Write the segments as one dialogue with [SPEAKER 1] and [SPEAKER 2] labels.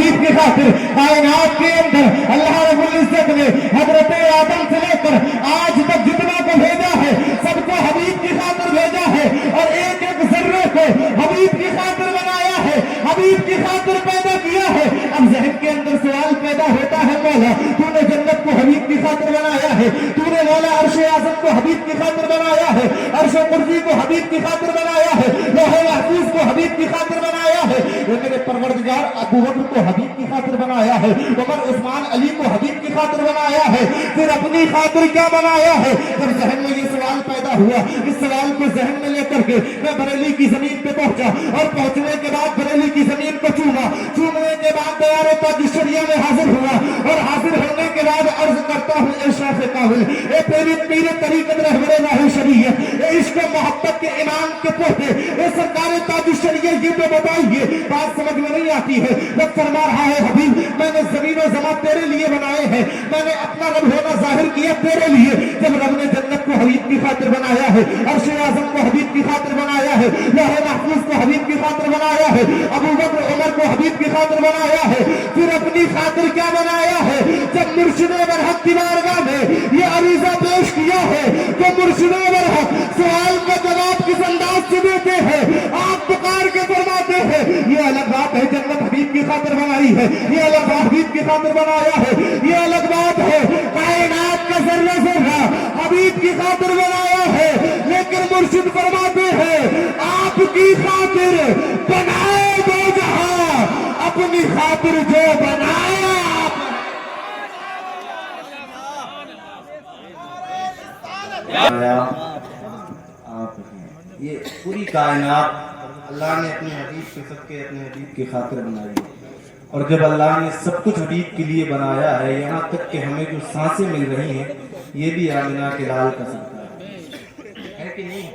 [SPEAKER 1] حبیب کی خاطر کائنات کے اندر اللہ رب العزت نے حضرت آدم سے لے کر آج تک جتنا کو بھیجا ہے سب کو حبیب کی خاطر بھیجا ہے اور ایک ایک ذرے کو حبیب کی خاطر بنایا ہے, حبیب کی خاطر پیدا کیا ہے. اب ذہن کے اندر سوال پیدا ہوتا ہے, مولا تو نے جنت کو حبیب کی خاطر بنایا ہے, تو نے مولا عرش اعظم کو حبیب کی خاطر بنایا ہے, عرش کرسی کو حبیب کی خاطر بنایا ہے, لوح محفوظ کو حبیب کی خاطر بنایا ہے. میرے پروردگار ابو بکر کو حبیب کی خاطر بنایا ہے, عمر عثمان علی کو حبیب کی خاطر بنایا ہے, پھر اپنی خاطر کیا بنایا ہے؟ جب ذہن میں یہ سوال پیدا ہوا, اس سوال کو ذہن میں لے کر کے میں بریلی کی زمین پہ پہنچا اور پہنچنے کے بعد بریلی کی زمین کو چوما, چومنے کے بعد دیار تاج شریعہ میں حاضر ہوا اور حاضر ہونے کے بعد عرض کرتا ہوں اے شیخ کامل, اے پیر طریقت رہبر لاہ شریعت, اے عشق محبت کے امام کے پوتے, اے سرکار تاج شریعہ, یہ تو بتائیے بات سمجھ میں نہیں آتی ہے. رب فرما رہا ہے حبیب میں نے زمین و زمان تیرے لیے بنائے ہیں, میں نے اپنا رب ہونا ظاہر کیا تیرے لیے. جب رب نے جنت کو حبیب کی خاطر بنایا ہے, عرش اعظم کو حبیب کی خاطر بنایا ہے, لوح محفوظ کو حبیب کی خاطر بنایا ہے, ابو بکر عمر کو حبیب کی خاطر بنایا ہے, پھر اپنی خاطر کیا بنایا ہے؟ جب مرشد برحق کی بارگاہ میں یہ عریضہ پیش کیا ہے تو مرشد برحق سوال کا جواب کس انداز سے دیتے ہیں؟ آپ پکار کے فرماتے ہیں یہ الگ بات ہے جنت حبیب کی خاطر بنائی ہے, یہ الگ بات حبیب کی خاطر بنایا ہے, یہ الگ بات ہے کائنات کا ذرہ ذرہ حبیب کی خاطر بنایا ہے. لیکن مرشد فرماتے ہیں آپ کی خاطر بنائے دو جہاں, اپنی خاطر جو بنایا
[SPEAKER 2] آپ یہ پوری کائنات اللہ نے اپنے حبیب کے صدقے اپنے حبیب کی خاطر بنائی ہے. اور جب اللہ نے سب کچھ حبیب کے لیے بنایا ہے, یہاں تک کہ ہمیں جو سانسیں مل رہی ہیں یہ بھی آمنہ کے لال کا صدقہ ہے کہ نہیں؟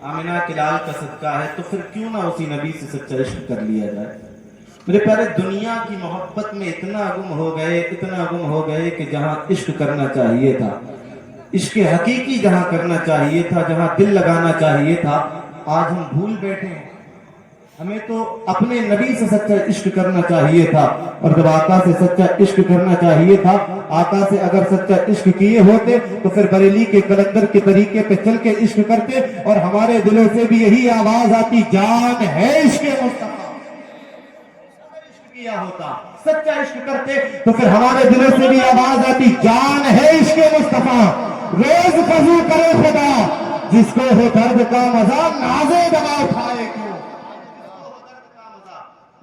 [SPEAKER 2] آمنہ کے لال کا صدقہ ہے. تو پھر کیوں نہ اسی نبی سے سچا عشق کر لیا جائے؟ میرے پیارے, دنیا کی محبت میں اتنا گم ہو گئے کہ جہاں عشق کرنا چاہیے تھا, عشق حقیقی جہاں کرنا چاہیے تھا, جہاں دل لگانا چاہیے تھا, آج ہم بھول بیٹھے ہیں. ہمیں تو اپنے نبی سے سچا عشق کرنا چاہیے تھا, اور جب آقا سے سچا عشق کرنا چاہیے تھا, آقا سے اگر سچا عشق کیے ہوتے تو پھر بریلی کے کلندر کے طریقے پہ چل کے عشق کرتے اور ہمارے دلوں سے بھی یہی آواز آتی, جان ہے عشق مصطفیٰ. عشق کیا ہوتا, سچا عشق کرتے تو پھر ہمارے دلوں سے بھی آواز آتی, جان ہے عشق مصطفیٰ. روز فضو کرے خدا جس کو ہو درد کا مزہ, نازے دوا اٹھائے کیوں,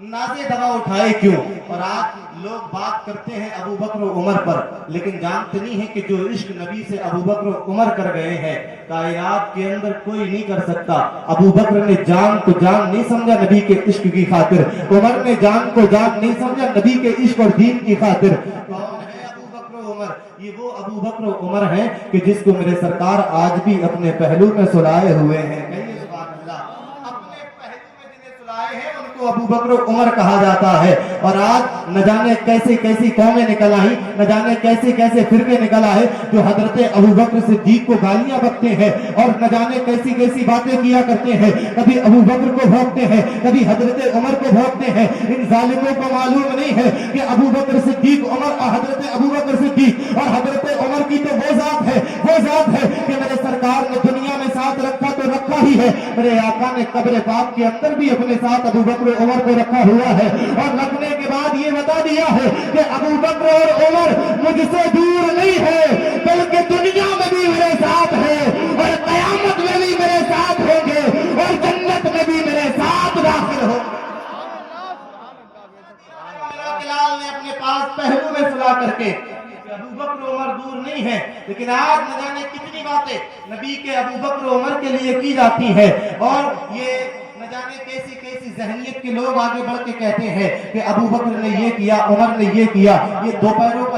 [SPEAKER 2] نازے دوا اٹھائے کیوں. اور آج لوگ بات کرتے ہیں ابو بکر و عمر پر, لیکن جانتے نہیں ہیں کہ جو عشق نبی سے ابو بکر و عمر کر گئے ہیں کائنات کے اندر کوئی نہیں کر سکتا. ابو بکر نے جان کو جان نہیں سمجھا نبی کے عشق کی خاطر, عمر نے جان کو جان نہیں سمجھا نبی کے عشق اور دین کی خاطر. کون ہے ابو بکر و عمر؟ یہ وہ ابو بکر و عمر ہیں کہ جس کو میرے سرکار آج بھی اپنے پہلو میں سلائے ہوئے ہیں. ابو بکر و عمر کہا جاتا ہے. اور آج نہ جانے کیسے کیسی قومیں نکل آئیں, نہ جانے کیسے کیسے فرقے نکل آئے جو حضرت ابو بکر صدیق کو گالیاں بکتے ہیں اور نہ جانے کیسی کیسی باتیں کیا کرتے ہیں. کبھی ابو بکر کو بھونکتے ہیں, کبھی حضرت عمر کو بھونکتے ہیں. ان ظالموں کو معلوم نہیں ہے کہ ابو بکر صدیق عمر, حضرت ابو بکر صدیق اور حضرت عمر کی تو وہ ذات ہے کہ میرے سرکار نے دنیا میں ساتھ رکھا تو رکھا ہی ہے. میرے آقا نے قبر پاک کے اندر بھی اپنے ساتھ ابو بکر عمر کو رکھا ہوا ہے, اور رکھنے کے بعد یہ بتا دیا ہے کہ ابو بکر اور عمر مجھ سے دور نہیں ہے, بلکہ دنیا میں بھی میرے ساتھ ہے, اور قیامت میں بھی میرے ساتھ ہوں گے, اور جنت میں بھی میرے ساتھ داخل ہوں گے. بلال نے اپنے پاس پہلو میں سلا کر کے ابو بکر و عمر دور نہیں ہے, لیکن آج نہ جانے کتنی باتیں نبی کے ابو بکر و عمر کے لیے کی جاتی ہے. اور یہ نہ جانے کیسی کیسی ذہنیت کے لوگ آگے بڑھ کے کہتے ہیں کہ ابو بکر نے یہ کیا, عمر نے یہ کیا. یہ دو پیروں کا